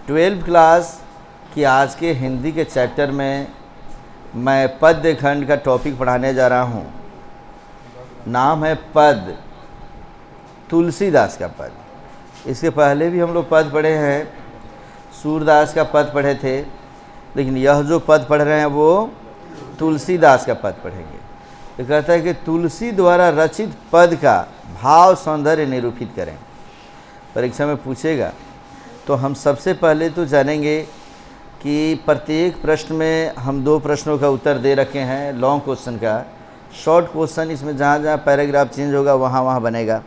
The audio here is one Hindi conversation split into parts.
12th क्लास की आज के हिंदी के चैप्टर में मैं पद्य खंड का टॉपिक पढ़ाने जा रहा हूँ। नाम है पद, तुलसीदास का पद। इसके पहले भी हम लोग पद पढ़े हैं, सूरदास का पद पढ़े थे, लेकिन यह जो पद पढ़ रहे हैं वो तुलसीदास का पद पढ़ेंगे। तो कहता है कि तुलसी द्वारा रचित पद का भाव सौंदर्य निरूपित करें। परीक्षा में पूछेगा तो हम सबसे पहले तो जानेंगे कि प्रत्येक प्रश्न में हम 2 प्रश्नों का उत्तर दे रखे हैं। लॉन्ग क्वेश्चन का शॉर्ट क्वेश्चन, इसमें जहाँ जहाँ पैराग्राफ चेंज होगा वहाँ वहाँ बनेगा।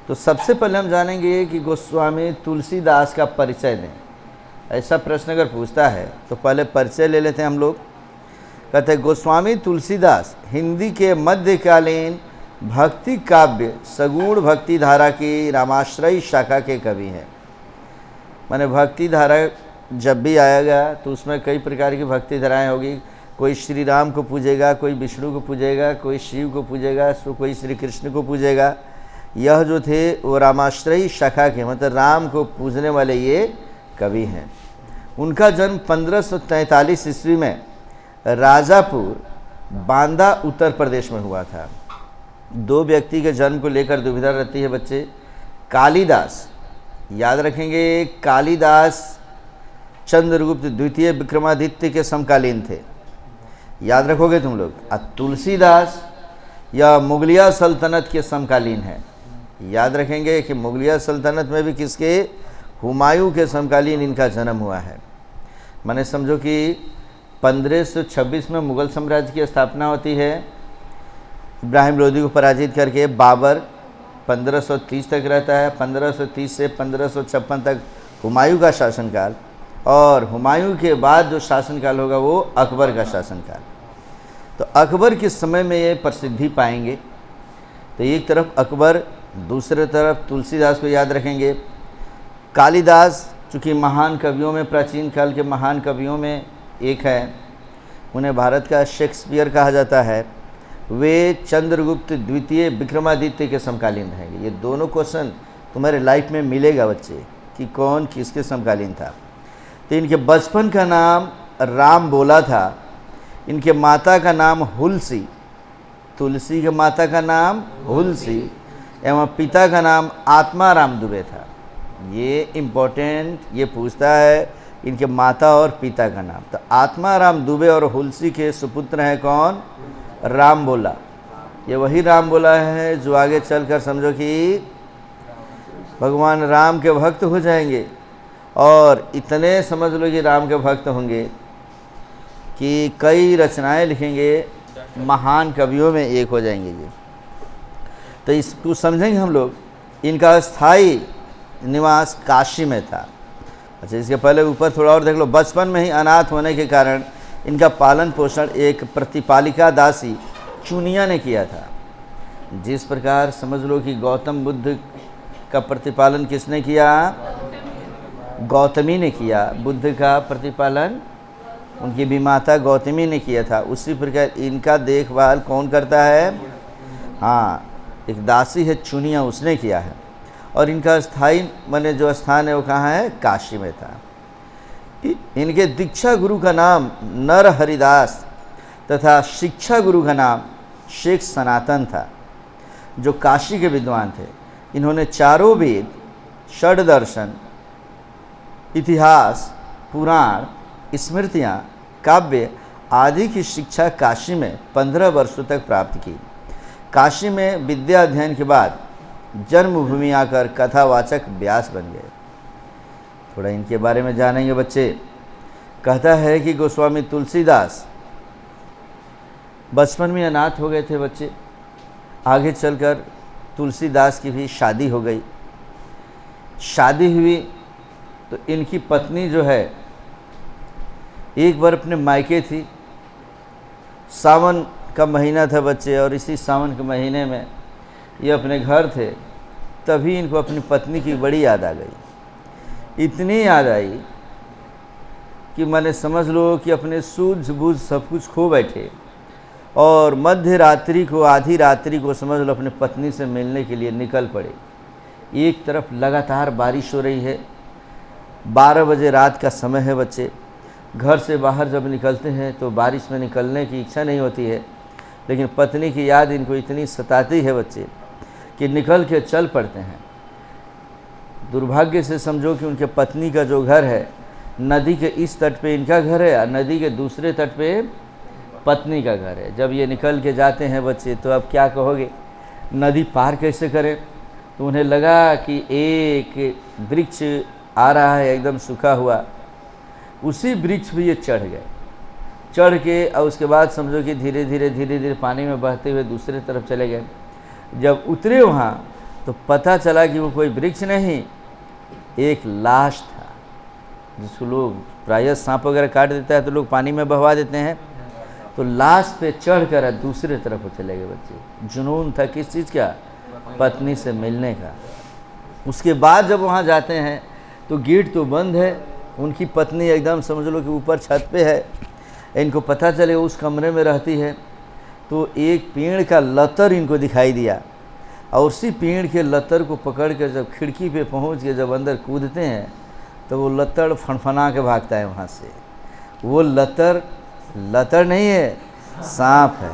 तो सबसे पहले हम जानेंगे कि गोस्वामी तुलसीदास का परिचय दें। ऐसा प्रश्न अगर पूछता है तो पहले परिचय ले लेते हैं हम लोग। कहते हैं गोस्वामी तुलसीदास हिंदी के मध्यकालीन भक्ति काव्य सगुण भक्ति धारा की रामाश्रयी शाखा के कवि हैं। माने भक्ति धारा जब भी आएगा तो उसमें कई प्रकार की भक्ति धाराएँ होगी। कोई श्री राम को पूजेगा, कोई विष्णु को पूजेगा, कोई शिव को पूजेगा, कोई श्री कृष्ण को पूजेगा। यह जो थे वो रामाश्रयी शाखा के, मतलब राम को पूजने वाले ये कवि हैं। उनका जन्म 1543 ईस्वी में राजापुर, बांदा, उत्तर प्रदेश में हुआ था। 2 व्यक्ति के जन्म को लेकर दुविधा रहती है बच्चे। कालिदास, याद रखेंगे, कालिदास चंद्रगुप्त द्वितीय विक्रमादित्य के समकालीन थे, याद रखोगे तुम लोग। और तुलसीदास यह मुगलिया सल्तनत के समकालीन है। याद रखेंगे कि मुगलिया सल्तनत में भी किसके, हुमायूं के समकालीन इनका जन्म हुआ है। माने समझो कि 1526 में मुग़ल साम्राज्य की स्थापना होती है, इब्राहिम लोदी को पराजित करके। बाबर 1530 तक रहता है, 1530 से 1556 तक हुमायूं का शासनकाल, और हुमायूं के बाद जो शासनकाल होगा वो अकबर का शासनकाल। तो अकबर के समय में ये प्रसिद्धि पाएंगे। तो एक तरफ अकबर, दूसरी तरफ तुलसीदास को याद रखेंगे। कालिदास चूँकि महान कवियों में, प्राचीन काल के महान कवियों में एक है, उन्हें भारत का शेक्सपियर कहा जाता है। वे चंद्रगुप्त द्वितीय विक्रमादित्य के समकालीन रहेंगे। ये दोनों क्वेश्चन तुम्हारे लाइफ में मिलेगा बच्चे कि कौन किसके समकालीन था। तो इनके बचपन का नाम राम बोला था। इनके माता का नाम हुलसी, तुलसी के माता का नाम हुलसी, एवं पिता का नाम आत्माराम दुबे था। ये इम्पोर्टेंट, ये पूछता है इनके माता और पिता का नाम। तो आत्माराम दुबे और हुलसी के सुपुत्र हैं कौन, राम बोला। ये वही राम बोला है जो आगे चलकर समझो कि भगवान राम के भक्त हो जाएंगे, और इतने समझ लो कि राम के भक्त होंगे कि कई रचनाएं लिखेंगे, महान कवियों में एक हो जाएंगे ये। तो इसको समझेंगे हम लोग। इनका स्थायी निवास काशी में था। अच्छा, इसके पहले ऊपर थोड़ा और देख लो। बचपन में ही अनाथ होने के कारण इनका पालन पोषण एक प्रतिपालिका दासी चुनिया ने किया था। जिस प्रकार समझ लो कि गौतम बुद्ध का प्रतिपालन किसने किया, गौतमी ने किया। बुद्ध का प्रतिपालन उनकी भी माता गौतमी ने किया था। उसी प्रकार इनका देखभाल कौन करता है, हाँ, एक दासी है चुनिया, उसने किया है। और इनका स्थायी माने जो स्थान है वो कहाँ है, काशी में था। इनके दीक्षा गुरु का नाम नर हरिदास तथा शिक्षा गुरु का नाम शेख सनातन था, जो काशी के विद्वान थे। इन्होंने चारों वेद, षड्दर्शन, इतिहास, पुराण, स्मृतियाँ, काव्य आदि की शिक्षा काशी में 15 वर्षों तक प्राप्त की। काशी में विद्या अध्ययन के बाद जन्मभूमि आकर कथावाचक व्यास बन गए। थोड़ा इनके बारे में जानेंगे बच्चे। कहता है कि गोस्वामी तुलसीदास बचपन में अनाथ हो गए थे बच्चे। आगे चलकर तुलसीदास की भी शादी हो गई। शादी हुई तो इनकी पत्नी जो है एक बार अपने मायके थी। सावन का महीना था बच्चे, और इसी सावन के महीने में ये अपने घर थे। तभी इनको अपनी पत्नी की बड़ी याद आ गई। इतनी याद आई कि मैंने समझ लो कि अपने सूझ बूझ सब कुछ खो बैठे, और मध्य रात्रि को, आधी रात्रि को समझ लो अपने पत्नी से मिलने के लिए निकल पड़े। एक तरफ लगातार बारिश हो रही है, 12 बजे रात का समय है बच्चे। घर से बाहर जब निकलते हैं तो बारिश में निकलने की इच्छा नहीं होती है, लेकिन पत्नी की याद इनको इतनी सताती है बच्चे कि निकल के चल पड़ते हैं। दुर्भाग्य से समझो कि उनके पत्नी का जो घर है नदी के इस तट पे इनका घर है और नदी के दूसरे तट पे पत्नी का घर है। जब ये निकल के जाते हैं बच्चे तो अब क्या कहोगे, नदी पार कैसे करें। तो उन्हें लगा कि एक वृक्ष आ रहा है एकदम सूखा हुआ, उसी वृक्ष पे ये चढ़ गए। चढ़ के और उसके बाद समझो कि धीरे धीरे पानी में बहते हुए दूसरे तरफ चले गए। जब उतरे वहाँ तो पता चला कि वो कोई वृक्ष नहीं, एक लाश था जिसको लोग प्रायः सांप वगैरह काट देता है तो लोग पानी में बहवा देते हैं। तो लाश पे चढ़ कर दूसरे तरफ चले गए बच्चे। जुनून था किस चीज़ का, पत्नी से मिलने का। उसके बाद जब वहाँ जाते हैं तो गेट तो बंद है, उनकी पत्नी एकदम समझ लो कि ऊपर छत पे है। इनको पता चले उस कमरे में रहती है तो एक पेड़ का लतर इनको दिखाई दिया और उसी पेड़ के लतर को पकड़ कर जब खिड़की पे पहुंच के जब अंदर कूदते हैं तो वो लतर फनफना के भागता है वहाँ से। वो लतर नहीं है, सांप है।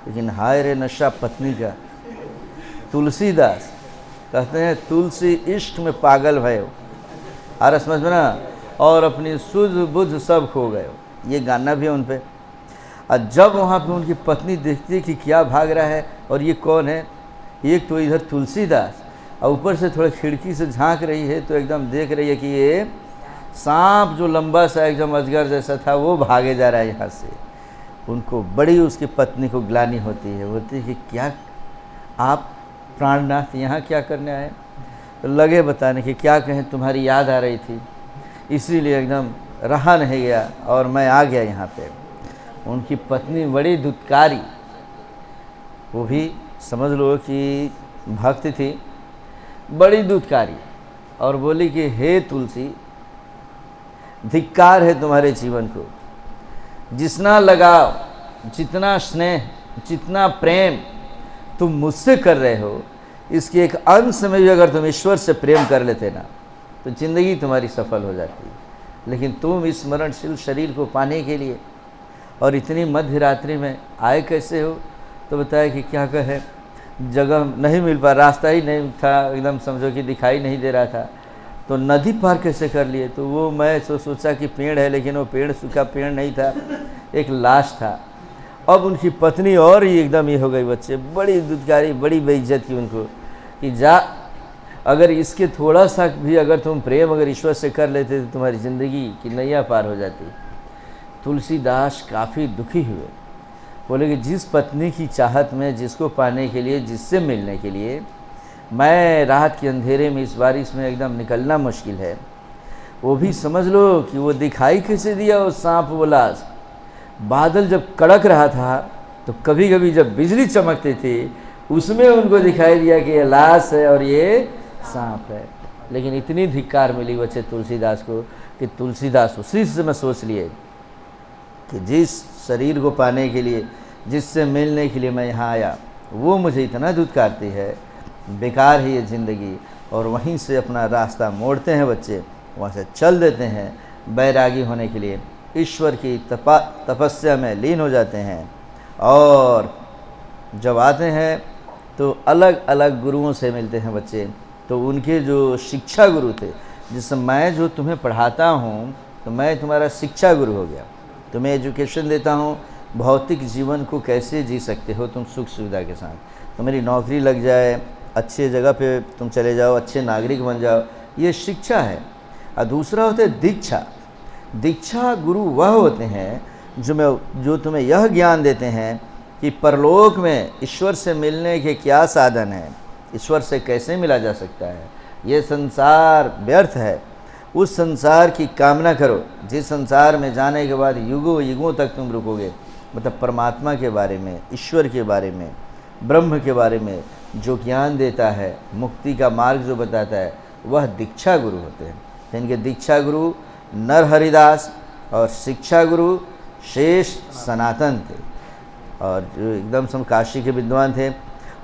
लेकिन हाय रे नशा पत्नी का। तुलसीदास कहते हैं तुलसी इश्क में पागल भयो, अरे समझ में ना, और अपनी सुध बुध सब खो गए। ये गाना भी है उन पे। और जब वहाँ पे उनकी पत्नी देखती है कि क्या भाग रहा है और ये कौन है, एक तो इधर तुलसीदास और ऊपर से थोड़ा खिड़की से झांक रही है तो एकदम देख रही है कि ये सांप जो लंबा सा एकदम अजगर जैसा था वो भागे जा रहा है यहाँ से। उनको बड़ी उसकी पत्नी को ग्लानि होती है कि क्या आप प्राणनाथ यहाँ क्या करने आए। तो लगे बताने कि क्या कहें, तुम्हारी याद आ रही थी इसीलिए एकदम रहा नहीं गया और मैं आ गया यहाँ पे। उनकी पत्नी बड़ी दुत्कारी, वो भी समझ लो कि भक्त थी, बड़ी दुत्कारी, और बोली कि हे तुलसी, धिक्कार है तुम्हारे जीवन को। जितना लगाव, जितना स्नेह, जितना प्रेम तुम मुझसे कर रहे हो, इसके एक अंश में भी अगर तुम ईश्वर से प्रेम कर लेते ना तो ज़िंदगी तुम्हारी सफल हो जाती। लेकिन तुम इस मरणशील शरीर को पाने के लिए और इतनी मध्य रात्रि में आए कैसे हो। तो बताया कि क्या कहे, जगह नहीं मिल पा, रास्ता ही नहीं था, एकदम समझो कि दिखाई नहीं दे रहा था। तो नदी पार कैसे कर लिए। तो वो मैं सोचा कि पेड़ है, लेकिन वो पेड़ सूखा पेड़ नहीं था, एक लाश था। अब उनकी पत्नी और ही एकदम ये हो गई बच्चे, बड़ी दुत्कारी, बड़ी बेइज्जत की उनको कि जा, अगर इसके थोड़ा सा भी अगर तुम प्रेम अगर ईश्वर से कर लेते तो तुम्हारी ज़िंदगी की नैया पार हो जाती। तुलसीदास काफ़ी दुखी हुए, बोले कि जिस पत्नी की चाहत में, जिसको पाने के लिए, जिससे मिलने के लिए मैं रात के अंधेरे में इस बारिश में एकदम निकलना मुश्किल है, वो भी समझ लो कि वो दिखाई कैसे दिया वो सांप, वो लाश। बादल जब कड़क रहा था तो कभी कभी जब बिजली चमकती थी उसमें उनको दिखाई दिया कि ये लाश है और ये सांप है। लेकिन इतनी धिक्कार मिली बच्चे तुलसीदास को कि तुलसीदास उसी से मैं सोच लिए कि जिस शरीर को पाने के लिए, जिससे मिलने के लिए मैं यहाँ आया, वो मुझे इतना दुत्कारती है, बेकार है ये ज़िंदगी। और वहीं से अपना रास्ता मोड़ते हैं बच्चे, वहाँ से चल देते हैं बैरागी होने के लिए, ईश्वर की तपस्या में लीन हो जाते हैं। और जब आते हैं तो अलग अलग गुरुओं से मिलते हैं बच्चे। तो उनके जो शिक्षा गुरु थे, जिससे मैं जो तुम्हें पढ़ाता हूँ तो मैं तुम्हारा शिक्षा गुरु हो गया, तुम्हें एजुकेशन देता हूँ, भौतिक जीवन को कैसे जी सकते हो तुम सुख सुविधा के साथ, तो मेरी नौकरी लग जाए, अच्छे जगह पे तुम चले जाओ, अच्छे नागरिक बन जाओ, ये शिक्षा है। और दूसरा होता है दीक्षा। दीक्षा गुरु वह होते हैं जो तुम्हें यह ज्ञान देते हैं कि परलोक में ईश्वर से मिलने के क्या साधन हैं, ईश्वर से कैसे मिला जा सकता है, ये संसार व्यर्थ है, उस संसार की कामना करो जिस संसार में जाने के बाद युगों युगों तक तुम रुकोगे। मतलब परमात्मा के बारे में, ईश्वर के बारे में, ब्रह्म के बारे में जो ज्ञान देता है, मुक्ति का मार्ग जो बताता है, वह दीक्षा गुरु होते हैं। इनके दीक्षा गुरु नरहरिदास और शिक्षा गुरु शेष सनातन थे, और जो एकदम सम काशी के विद्वान थे।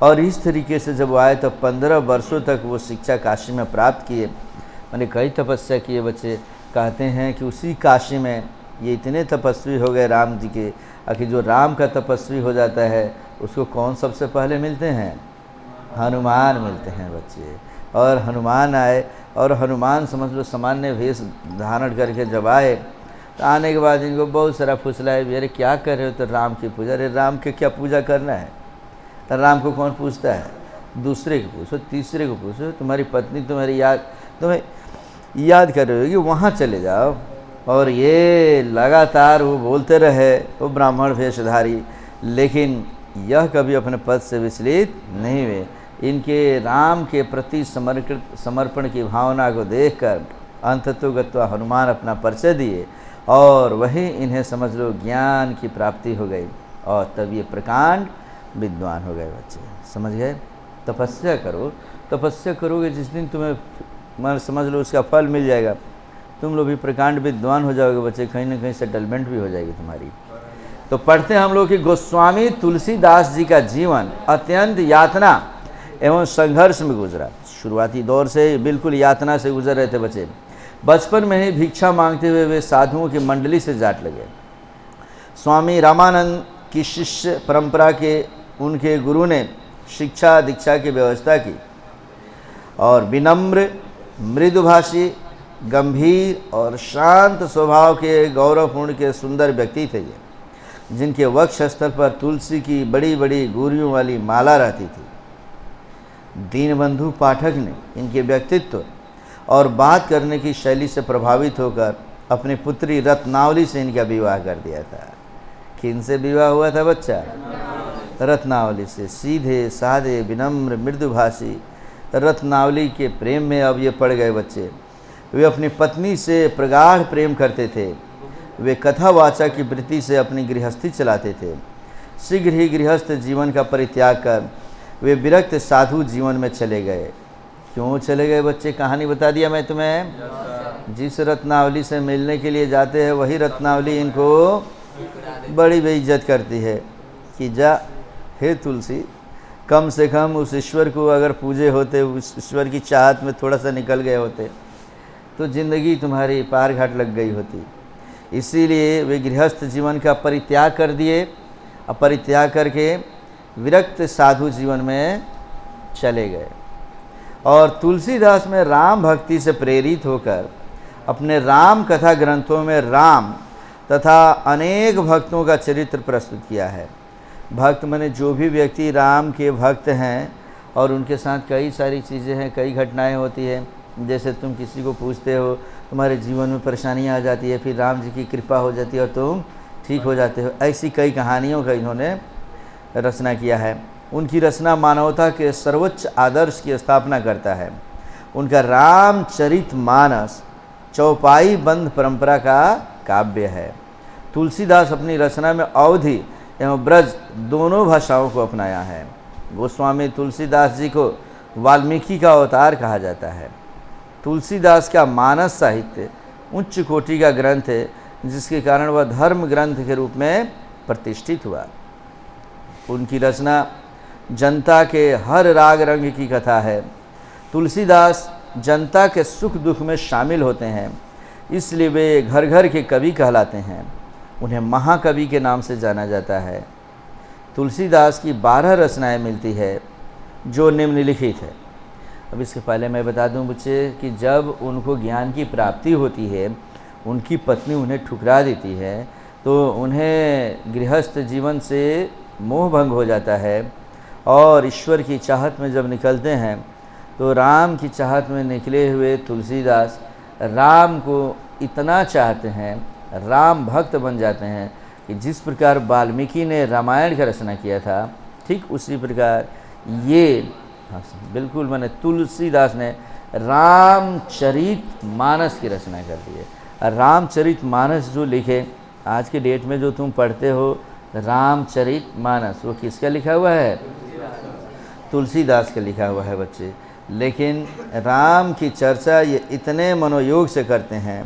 और इस तरीके से जब वो आए तो 15 वर्षों तक वो शिक्षा काशी में प्राप्त किए। मैंने कई तपस्या किए बच्चे। कहते हैं कि उसी काशी में ये इतने तपस्वी हो गए राम जी के, आखिर जो राम का तपस्वी हो जाता है उसको कौन सबसे पहले मिलते हैं? हनुमान मिलते हैं बच्चे। और हनुमान आए, और हनुमान समझ लो सामान्य वेश धारण करके जब आए, तो आने के बाद इनको बहुत सारा फुसलाए भी, अरे क्या कर रहे हो? तो राम की पूजा। अरे राम के क्या पूजा करना है? राम को कौन पूछता है? दूसरे को पूछो, तीसरे को पूछो, तुम्हारी पत्नी तुम्हें याद कर रही होगी, वहाँ चले जाओ। और ये लगातार वो बोलते रहे, वो ब्राह्मण वेशधारी, लेकिन यह कभी अपने पद से विचलित नहीं हुए। इनके राम के प्रति समर्पण की भावना को देखकर अंततोगत्वा हनुमान अपना परिचय दिए, और वहीं इन्हें समझ लो ज्ञान की प्राप्ति हो गई, और तब ये प्रकांड विद्वान हो गए बच्चे। समझ गए? तपस्या करो, तपस्या करोगे जिस दिन तुम्हें मान समझ लो उसका फल मिल जाएगा, तुम लोग भी प्रकांड विद्वान हो जाओगे बच्चे, कहीं ना कहीं सेटलमेंट भी हो जाएगी तुम्हारी। तो पढ़ते हैं हम लोग कि गोस्वामी तुलसीदास जी का जीवन अत्यंत यातना एवं संघर्ष में गुजरा। शुरुआती दौर से बिल्कुल यातना से गुजर रहे थे बच्चे। बचपन में ही भिक्षा मांगते हुए वे साधुओं की मंडली से जाट लगे। स्वामी रामानंद की शिष्य परंपरा के उनके गुरु ने शिक्षा दीक्षा की व्यवस्था की, और विनम्र, मृदुभाषी, गंभीर और शांत स्वभाव के गौरवपूर्ण के सुंदर व्यक्ति थे ये, जिनके वक्ष स्थल पर तुलसी की बड़ी बड़ी गुरियों वाली माला रहती थी। दीनबंधु पाठक ने इनके व्यक्तित्व और बात करने की शैली से प्रभावित होकर अपनी पुत्री रत्नावली से इनका विवाह कर दिया था। किन से विवाह हुआ था बच्चा? रत्नावली से। सीधे साधे विनम्र मृदुभाषी रत्नावली के प्रेम में अब ये पड़ गए बच्चे। वे अपनी पत्नी से प्रगाढ़ प्रेम करते थे। वे कथावाचा की वृत्ति से अपनी गृहस्थी चलाते थे। शीघ्र ही गृहस्थ जीवन का परित्याग कर वे विरक्त साधु जीवन में चले गए। क्यों चले गए बच्चे? कहानी बता दिया मैं तुम्हें। जिस रत्नावली से मिलने के लिए जाते हैं वही रत्नावली इनको बड़ी बेइज्जत करती है कि जा हे तुलसी, कम से कम उस ईश्वर को अगर पूजे होते, उस ईश्वर की चाहत में थोड़ा सा निकल गए होते तो ज़िंदगी तुम्हारी पार घाट लग गई होती। इसीलिए वे गृहस्थ जीवन का परित्याग कर दिए, और परित्याग करके विरक्त साधु जीवन में चले गए। और तुलसीदास में राम भक्ति से प्रेरित होकर अपने राम कथा ग्रंथों में राम तथा अनेक भक्तों का चरित्र प्रस्तुत किया है। भक्त माने जो भी व्यक्ति राम के भक्त हैं, और उनके साथ कई सारी चीज़ें हैं, कई घटनाएं होती हैं। जैसे तुम किसी को पूछते हो, तुम्हारे जीवन में परेशानियां आ जाती है, फिर राम जी की कृपा हो जाती है और तुम ठीक हो जाते हो। ऐसी कई कहानियों का इन्होंने रचना किया है। उनकी रचना मानवता के सर्वोच्च आदर्श की स्थापना करता है। उनका रामचरितमानस चौपाई बंद परंपरा का काव्य है। तुलसीदास अपनी रचना में अवधी एवं ब्रज दोनों भाषाओं को अपनाया है। गोस्वामी तुलसीदास जी को वाल्मीकि का अवतार कहा जाता है। तुलसीदास का मानस साहित्य उच्च कोटि का ग्रंथ है, जिसके कारण वह धर्म ग्रंथ के रूप में प्रतिष्ठित हुआ। उनकी रचना जनता के हर राग रंग की कथा है। तुलसीदास जनता के सुख दुख में शामिल होते हैं, इसलिए वे घर घर के कवि कहलाते हैं। उन्हें महाकवि के नाम से जाना जाता है। तुलसीदास की 12 रचनाएं मिलती है जो निम्नलिखित है। अब इसके पहले मैं बता दूं बच्चे कि जब उनको ज्ञान की प्राप्ति होती है, उनकी पत्नी उन्हें ठुकरा देती है, तो उन्हें गृहस्थ जीवन से मोह भंग हो जाता है, और ईश्वर की चाहत में जब निकलते हैं तो राम की चाहत में निकले हुए तुलसीदास राम को इतना चाहते हैं, राम भक्त बन जाते हैं कि जिस प्रकार वाल्मीकि ने रामायण का रचना किया था, ठीक उसी प्रकार ये बिल्कुल मैंने तुलसीदास ने रामचरितमानस की रचना कर दी है। रामचरितमानस जो लिखे, आज के डेट में जो तुम पढ़ते हो रामचरितमानस, वो किसका लिखा हुआ है? तुलसीदास का लिखा हुआ है बच्चे। लेकिन राम की चर्चा ये इतने मनोयोग से करते हैं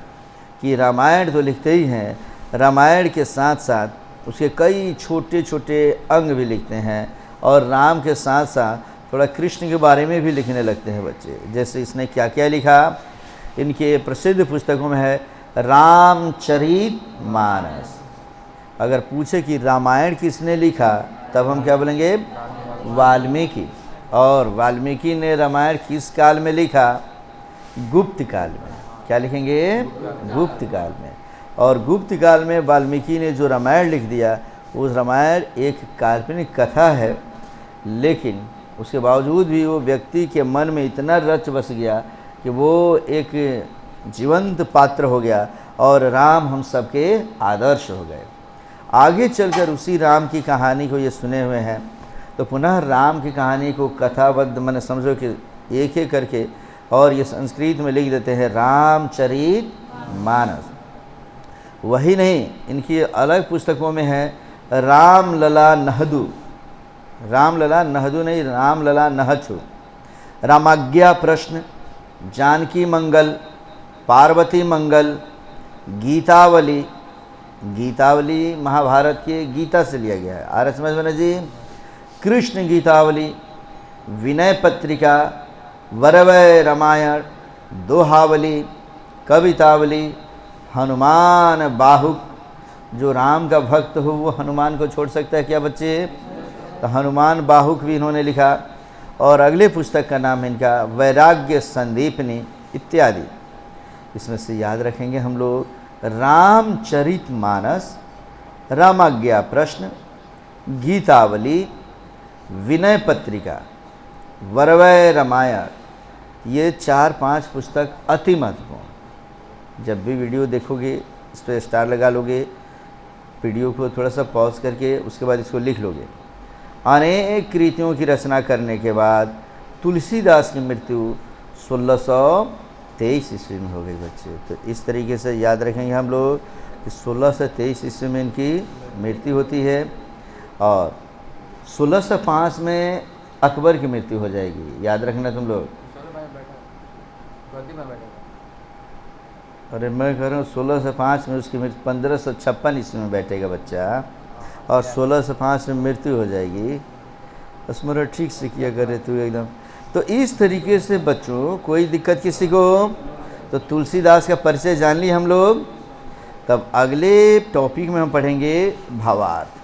कि रामायण तो लिखते ही हैं, रामायण के साथ साथ उसके कई छोटे छोटे अंग भी लिखते हैं, और राम के साथ साथ थोड़ा कृष्ण के बारे में भी लिखने लगते हैं बच्चे। जैसे इसने क्या क्या लिखा इनके प्रसिद्ध पुस्तकों में है रामचरितमानस। अगर पूछे कि रामायण किसने लिखा, तब हम क्या बोलेंगे? वाल्मीकि। और वाल्मीकि ने रामायण किस काल में लिखा? गुप्त काल में। क्या लिखेंगे? गुप्त काल में। और गुप्त काल में वाल्मीकि ने जो रामायण लिख दिया, उस रामायण एक काल्पनिक कथा है, लेकिन उसके बावजूद भी वो व्यक्ति के मन में इतना रच बस गया कि वो एक जीवंत पात्र हो गया और राम हम सबके आदर्श हो गए। आगे चलकर उसी राम की कहानी को ये सुने हुए हैं, तो पुनः राम की कहानी को कथाबद्ध मैंने समझो कि एक एक करके, और ये संस्कृत में लिख देते हैं रामचरितमानस। वही नहीं, इनकी अलग पुस्तकों में है रामलला नहदु, रामलला नहदु नहीं, रामलला नहचु, रामाज्ञा प्रश्न, जानकी मंगल, पार्वती मंगल, गीतावली। गीतावली महाभारत के गीता से लिया गया है, आ रहा समझ में जी। कृष्ण गीतावली, विनय पत्रिका, वरवय रामायण, दोहावली, कवितावली, हनुमान बाहुक। जो राम का भक्त हो वो हनुमान को छोड़ सकता है क्या बच्चे? तो हनुमान बाहुक भी इन्होंने लिखा। और अगले पुस्तक का नाम है इनका वैराग्य संदीपनी इत्यादि। इसमें से याद रखेंगे हम लोग रामचरितमानस, रामाज्ञा प्रश्न, गीतावली, विनय पत्रिका, वरवय रामायण, ये 4-5 पुस्तक अति महत्वपूर्ण। जब भी वीडियो देखोगे इस पर स्टार लगा लोगे, वीडियो को थोड़ा सा पॉज करके उसके बाद इसको लिख लोगे। अनेक कृतियों की रचना करने के बाद तुलसीदास की मृत्यु 1623 ईस्वी में हो गई बच्चे। तो इस तरीके से याद रखेंगे हम लोग कि 1623 ईस्वी में इनकी मृत्यु होती है, और 1605 में अकबर की मृत्यु हो जाएगी। याद रखना तुम लोग। अरे मैं कह रहा हूँ 1605 में उसकी मृत्यु 1556 ईस्वी में बैठेगा बच्चा, और 1605 में मृत्यु हो जाएगी। स्मरण ठीक से किया करे तू एकदम। तो इस तरीके से बच्चों कोई दिक्कत किसी को, तो तुलसीदास का परिचय जान ली हम लोग। तब अगले टॉपिक में हम पढ़ेंगे भावार्थ।